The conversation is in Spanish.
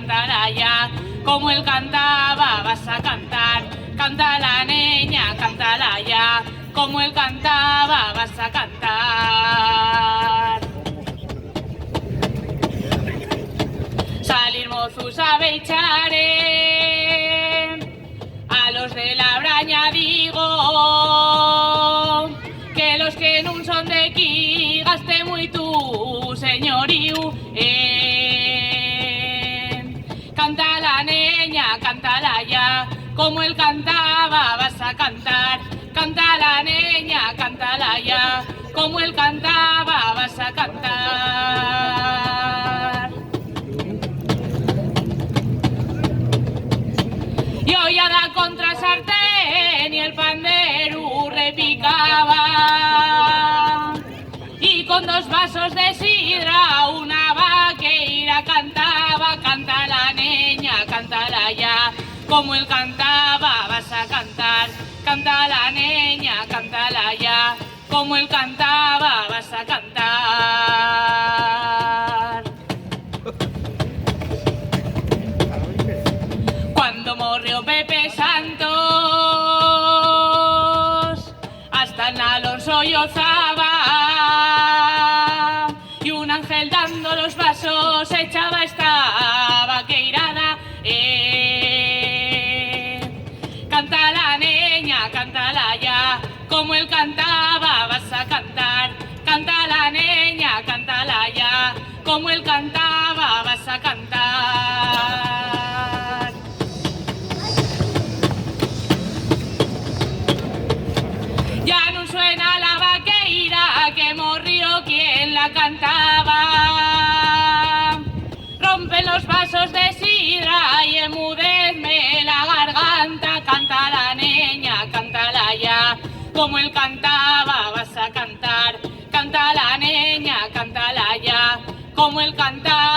cántala ya, como él cantaba vas a cantar. Canta la niña, cántala ya, como él cantaba vas a cantar. Salir mozos a beichare, a los de la braña digo, que los que nun son de aquí gaste muy tu señoriu. Canta la niña, cántala ya, como él cantaba vas a cantar. Canta la niña, cántala ya, como él cantaba vas a cantar. Y hoy a la contra sartén y el pandero repicaba, y con 2 vasos de sidra una vaqueira cantaba. Canta la niña, cántala ya, como él cantaba vas a cantar. Canta la niña, cántala ya, como él cantaba vas a cantar. Cuando morrió Pepe Santos, hasta en Alonso sollozaba, y un ángel dando los vasos echaba esta vaqueirada. Canta la niña, cántala ya, como él cantaba vas a cantar. Canta la niña, cántala ya, como él cantaba vas a cantar. Ya no suena la vaqueira que morrió quien la cantaba. Rompen los vasos de sidra y emudezme la garganta. Canta la niña, cántala ya, como él cantaba vas a cantar. Canta la niña, cántala ya, como él cantaba.